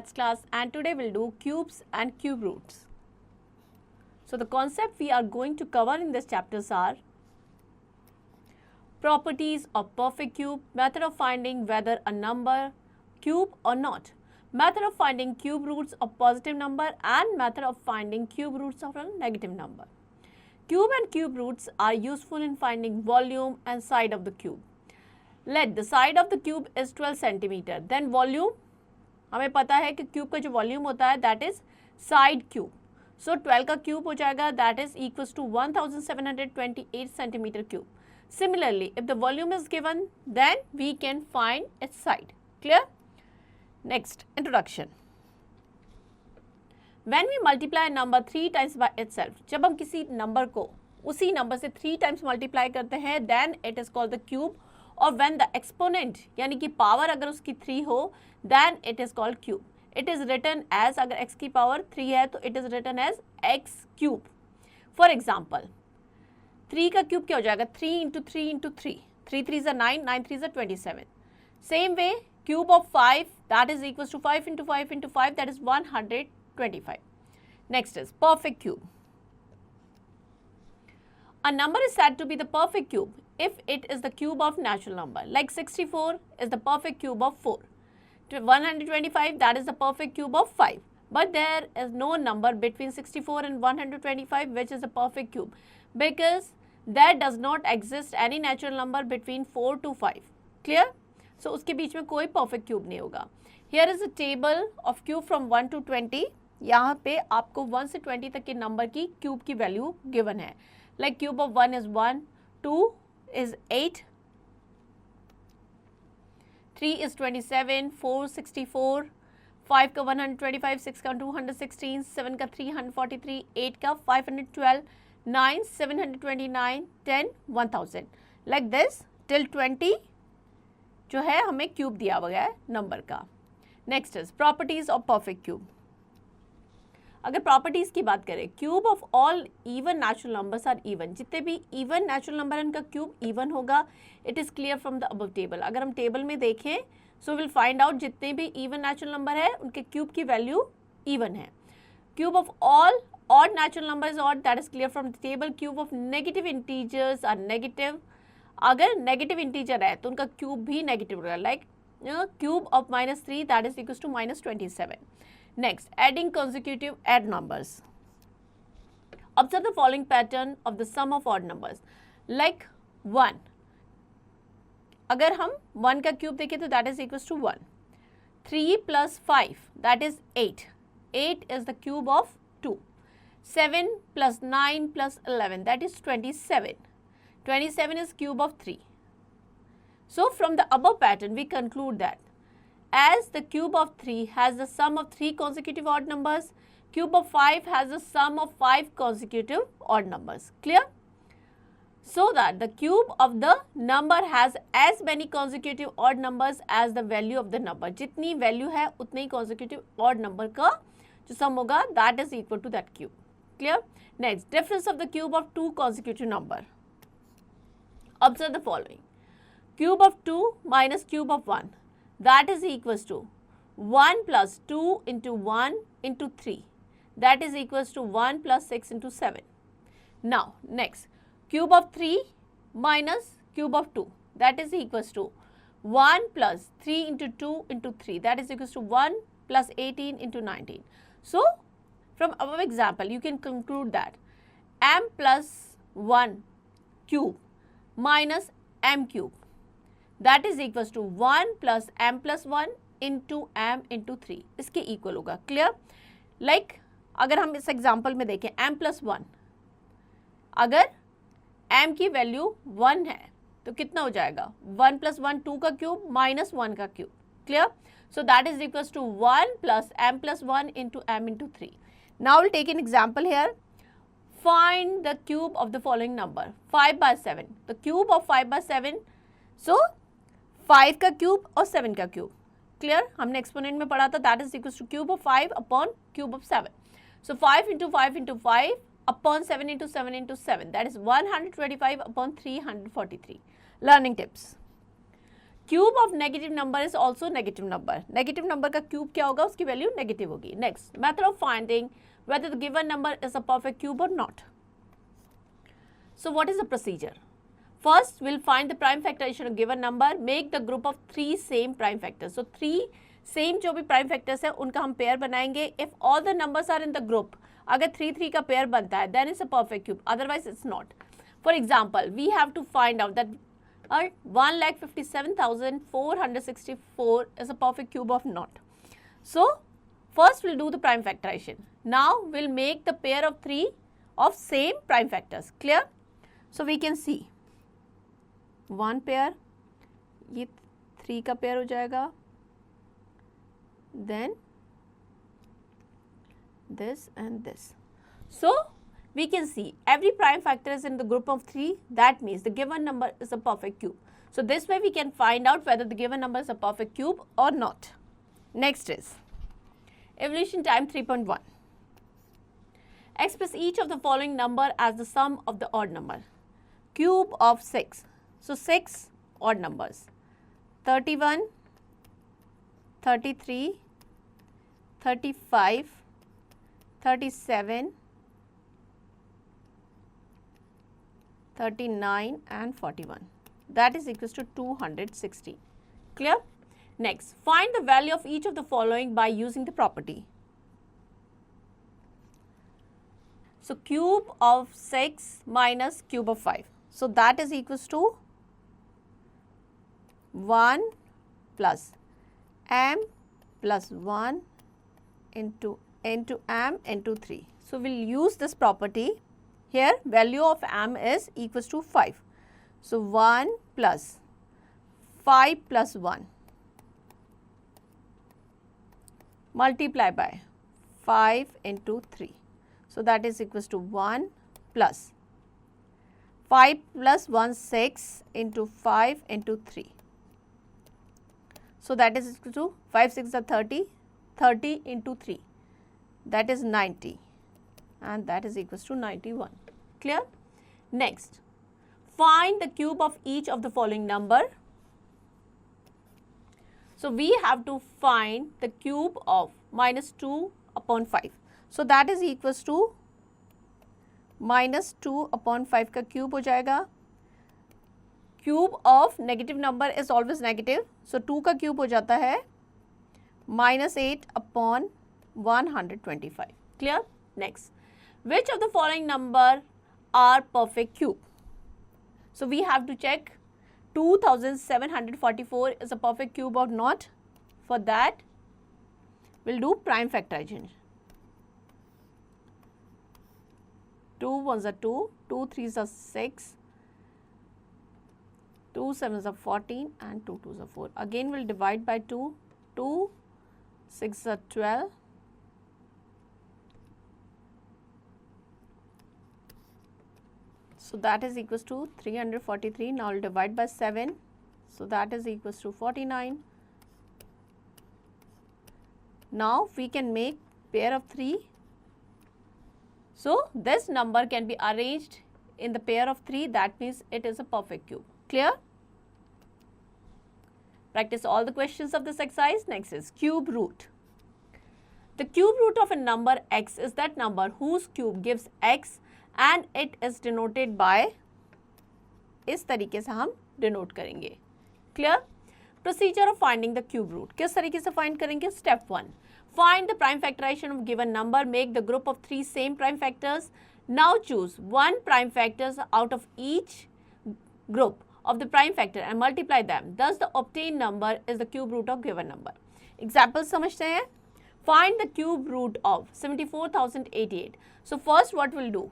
maths class, and today we'll do cubes and cube roots. So the concept we are going to cover in this chapters are properties of perfect cube, method of finding whether a number cube or not, method of finding cube roots of positive number, and method of finding cube roots of a negative number. Cube and cube roots are useful in finding volume and side of the cube. Let the side of the cube is 12 centimeter. Then volume, हमें पता है कि cube का जो volume होता है that is side cube. So 12 का cube हो जाएगा that is equals to 1728 centimetre cube. Similarly, if the volume is given, then we can find its side. Clear? Next, introduction. When we multiply a number 3 times by itself, जब हम किसी number को उसी number से 3 times multiply करते हैं, then it is called the cube. और when the exponent यानी कि पावर अगर उसकी 3 हो, then it is called cube. It is written as, अगर x की पावर 3 है तो it is written as x cube. For example, 3 का क्यूब क्या हो जाएगा? 3 into 3 into 3. 3 3s are 9, 9 3s are 27. Same way, cube of 5 that is equals to 5 into 5 into 5 that is 125. Next is perfect cube. A number is said to be the perfect cube if it is the cube of natural number. Like 64 is the perfect cube of 4. 125 that is the perfect cube of 5. But there is no number between 64 and 125 which is a perfect cube, because there does not exist any natural number between 4 to 5. Clear? So उसके बीच में कोई perfect cube नहीं होगा. Here is a table of cube from 1 to 20. यहाँ पे आपको 1 से 20 तक के नंबर की क्यूब की वैल्यू गिवन है. Like cube of 1 is 1, 2 is 8, 3 is 27, 4 64, 5 का 125, 6 का 216, 7 का 343, 8 का 512, 9 729, 10 1000. Like this till 20 जो है हमें क्यूब दिया हुआ है नंबर का. Next is properties of perfect cube. अगर प्रॉपर्टीज की बात करें, cube of all even natural numbers are even. जितने भी इवन नेचुरल नंबर उनका क्यूब इवन होगा. It is clear from the above table. अगर हम टेबल में देखें सो विल फाइंड आउट जितने भी इवन नेचुरल नंबर है उनके क्यूब की वैल्यू इवन है. Cube of all odd natural number is odd, that is clear from the table. Cube of negative integers are negative. अगर negative integer है तो उनका क्यूब भी negative होगा. Like cube of -3 that is equals to -27. Next, adding consecutive odd numbers. Observe the following pattern of the sum of odd numbers. Like 1. अगर हम 1 का cube देखें तो that is equals to 1. 3 plus 5 that is 8. 8 is the cube of 2. 7 plus 9 plus 11 that is 27. 27 is cube of 3. So from the above pattern we conclude that as the cube of 3 has the sum of 3 consecutive odd numbers, cube of 5 has the sum of 5 consecutive odd numbers. Clear? So that the cube of the number has as many consecutive odd numbers as the value of the number. जितनी value है उतने ही consecutive odd number का जो sum होगा that is equal to that cube. Clear? Next, difference of the cube of two consecutive number. Observe the following. Cube of 2 minus cube of 1 that is equals to 1 plus 2 into 1 into 3 that is equals to 1 plus 6 into 7. Now next, cube of 3 minus cube of 2 that is equals to 1 plus 3 into 2 into 3 that is equals to 1 plus 18 into 19. So from above example you can conclude that m plus 1 cube minus m cube that is equals to 1 plus m plus 1 into m into 3 इसके equal होगा. Clear? Like अगर हम इस example में देखें m plus 1, अगर m की value 1 है तो कितना हो जाएगा? 1 plus 1 2 का क्यूब माइनस 1 का cube. Clear? So that is equals to 1 plus m plus 1 into m into 3. Now we'll take an example here. Find the cube of the following number. 5 by 7. The cube of 5 by 7. So 5 का cube और 7 का cube. Clear? हमने exponent में पढ़ा था that is equals to cube of 5 upon cube of 7. So 5 into 5 into 5 upon 7 into 7 into 7 that is 125 upon 343. Learning tips. Cube of negative number is also negative number. Negative number का cube क्या होगा, उसकी value negative होगी. Next, method of finding whether the given number is a perfect cube or not. So what is the procedure? First, we'll find the prime factorization of given number, make the group of 3 same prime factors. So 3 same जो भी prime factors है उनका हम pair बनाएंगे. If all the numbers are in the group, अगर 3 का pair बनता है, then it's a perfect cube, otherwise it's not. For example, we have to find out that 1,57,464 is a perfect cube of not. So first we'll do the prime factorization. Now we'll make the pair of 3 of same prime factors. Clear? So we can see one pair, ये 3 का pair हो जाएगा, then this and this. So we can see every prime factor is in the group of 3. That means the given number is a perfect cube. So this way we can find out whether the given number is a perfect cube or not. Next is evolution time 3.1. Express each of the following number as the sum of the odd number. Cube of 6. So 6 odd numbers. 31, 33, 35, 37, 39 and 41. That is equals to 260. Clear? Next, find the value of each of the following by using the property. So cube of 6 minus cube of 5. So that is equals to 1 plus m plus 1 into m into 3. So we'll use this property. Here value of m is equals to 5. So 1 plus 5 plus 1 multiply by 5 into 3. So that is equals to 1 plus 5 plus 1 6 into 5 into 3. So that is equal to 5 6 are 30, 30 into 3, that is 90, and that is equals to 91. Clear? Next, find the cube of each of the following number. So we have to find the cube of minus 2 upon 5. So that is equals to minus 2 upon 5 का cube हो जाएगा. Cube of negative number is always negative. So 2 का cube हो जाता है minus 8 upon 125. Clear? Next, which of the following number are perfect cube? So we have to check 2744 is a perfect cube or not. For that, we'll do prime factorization. 2 1s are 2, 2 3s are 6, 2 7s are 14 and 2 2s are 4. Again we'll divide by 2, 2 6 are 12, so that is equals to 343. Now I'll divide by 7, so that is equals to 49. Now we can make pair of 3. So this number can be arranged in the pair of 3, that means it is a perfect cube. Clear? Practice all the questions of this exercise. Next is cube root. The cube root of a number x is that number whose cube gives x and it is denoted by, इस तरीके से हम denote करेंगे. Clear? Procedure of finding the cube root. किस तरीके से find करेंगे? Step 1. Find the prime factorization of given number. Make the group of 3 same prime factors. Now choose one prime factors out of each group of the prime factor and multiply them. Thus the obtained number is the cube root of given number. Example समझते हैं. Find the cube root of 74,088. So first what we'll do?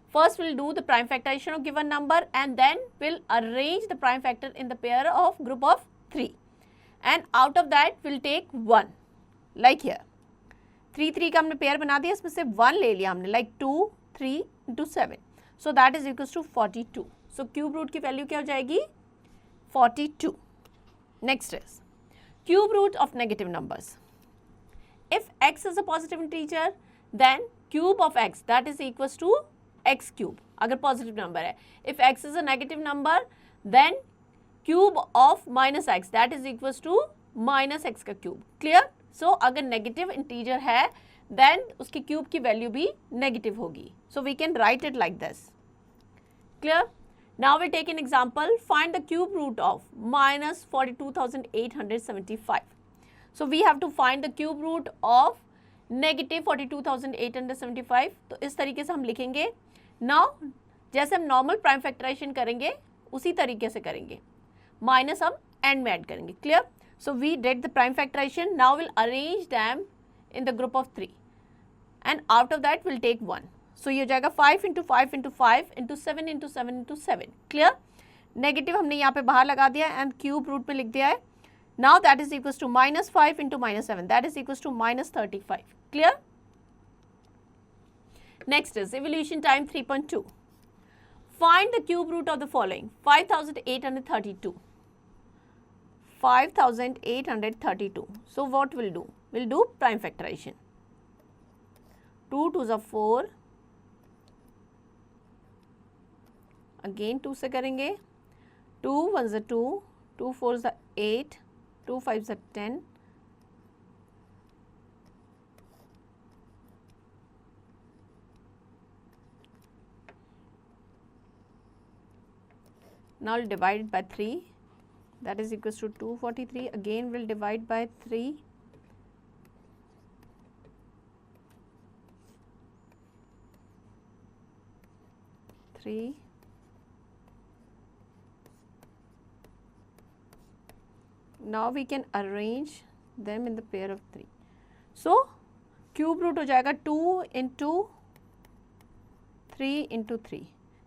First we'll do the prime factorization of given number and then we'll arrange the prime factor in the pair of group of 3. And out of that we'll take 1. Like here. 3 3 का हमने pair बना दिया, इसमें से 1 ले लिया हमने, like 2 3 into 7. So that is equals to 42. So cube root की वैल्यू क्या हो जाएगी? 42. Next is cube root of negative numbers. If x is a positive integer, then cube of x, that is equals to x cube. अगर positive number है. If x is a negative number, then cube of minus x that is equal to minus x का cube. Clear. So अगर negative integer है then उसकी cube की value भी negative होगी. So we can write it like this. Clear. Now we take an example. Find the cube root of minus 42,875. So we have to find the cube root of negative 42,875. तो इस तरीके से हम लिखेंगे. Now जैसे हम normal prime factorisation करेंगे उसी तरीके से करेंगे. माइनस हम एंड में ऐड करेंगे. Clear. So we did the prime factorisation. Now will arrange them in the group of 3 and out of that we'll take 1. So ये हो जाएगा 5 into 5 into 5 into 7 into 7 into 7. Clear? Negative हमने यहाँ पे बाहर लगा दिया एंड क्यूब रूट में लिख दिया है. Now that is equals to minus 5 into minus 7 that is equals to minus 35. Clear? Next is evolution time 3.2. Find the cube root of the following. 5,832. 5,832. So what we'll do? We'll do prime factorization. 2 2s are 4. Again 2 से करेंगे. 2 1s are 2. 2 4s are 8. 2 5s are 10. Now we'll divide it by 3. That is equals to 243. Again we'll divide by 3. Now we can arrange them in the pair of 3. So cube root हो जाएगा 2 into 3 into 3.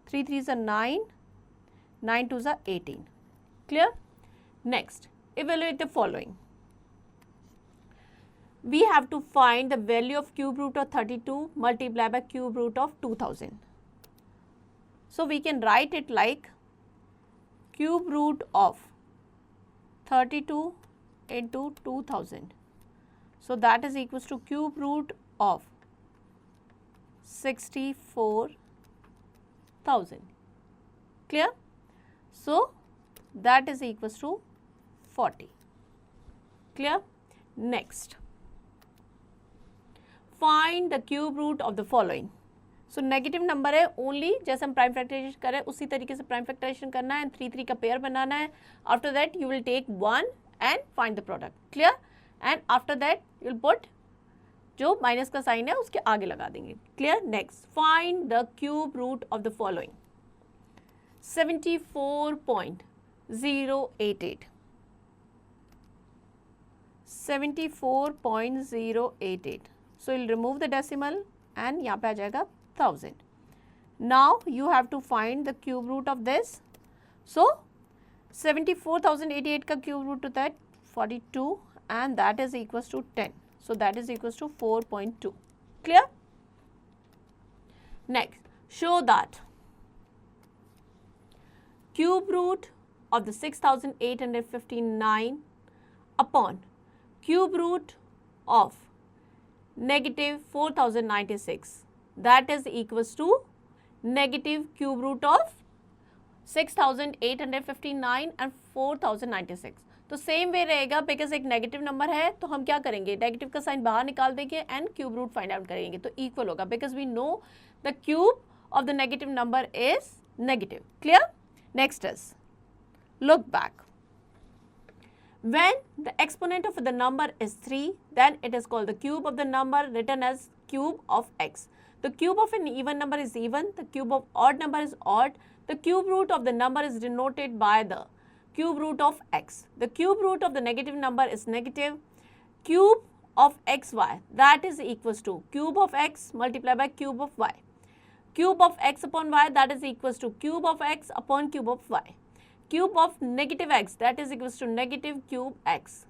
3 3s are 9. 9 2s are 18. Clear? Next, evaluate the following. We have to find the value of cube root of 32 multiplied by cube root of 2000. So we can write it like cube root of 32 into 2000. So that is equals to cube root of 64,000. Clear? So that is equals to 40. Clear? Next, find the cube root of the following. So negative number है only जैसे हम prime factorisation करें उसी तरीके से prime factorisation करना है and 3 3 का पेयर बनाना है. After that you will take 1 and find the product. Clear. And after that you will put जो माइनस का साइन है उसके आगे लगा देंगे. Clear. Next, find the cube root of the following. 74.088. 74.088. So you'll remove the decimal and यहाँ पे आ जाएगा 1000. Now you have to find the cube root of this. So 74,088 का cube root होता है 42 and that is equals to 10. So that is equals to 4.2. Clear? Next, show that cube root of the 6,859 upon cube root of negative 4,096 that is equals to negative cube root of 6,859 and 4,096. तो same way रहेगा because एक negative number है तो हम क्या करेंगे negative का sign बाहर निकाल देंगे and cube root find out करेंगे तो इक्वल होगा because we know the cube of the negative number is negative. Clear. Next is look back. When the exponent of the number is 3, then it is called the cube of the number written as cube of x. The cube of an even number is even, the cube of odd number is odd, the cube root of the number is denoted by the cube root of x. The cube root of the negative number is negative. Cube of xy that is equals to cube of x multiplied by cube of y. Cube of x upon y that is equals to cube of x upon cube of y. Cube of negative x that is equals to negative cube x.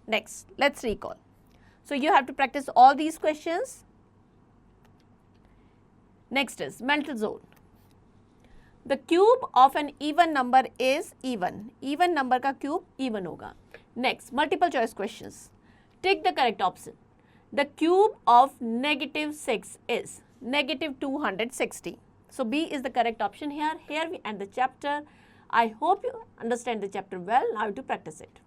Next, let's recall. So you have to practice all these questions. Next is mental zone. The cube of an even number is even. Even number का cube even होगा. Next, multiple choice questions. Take the correct option. The cube of negative 6 is negative 260. So B is the correct option here. Here we end the chapter. I hope you understand the chapter well. Now to practice it.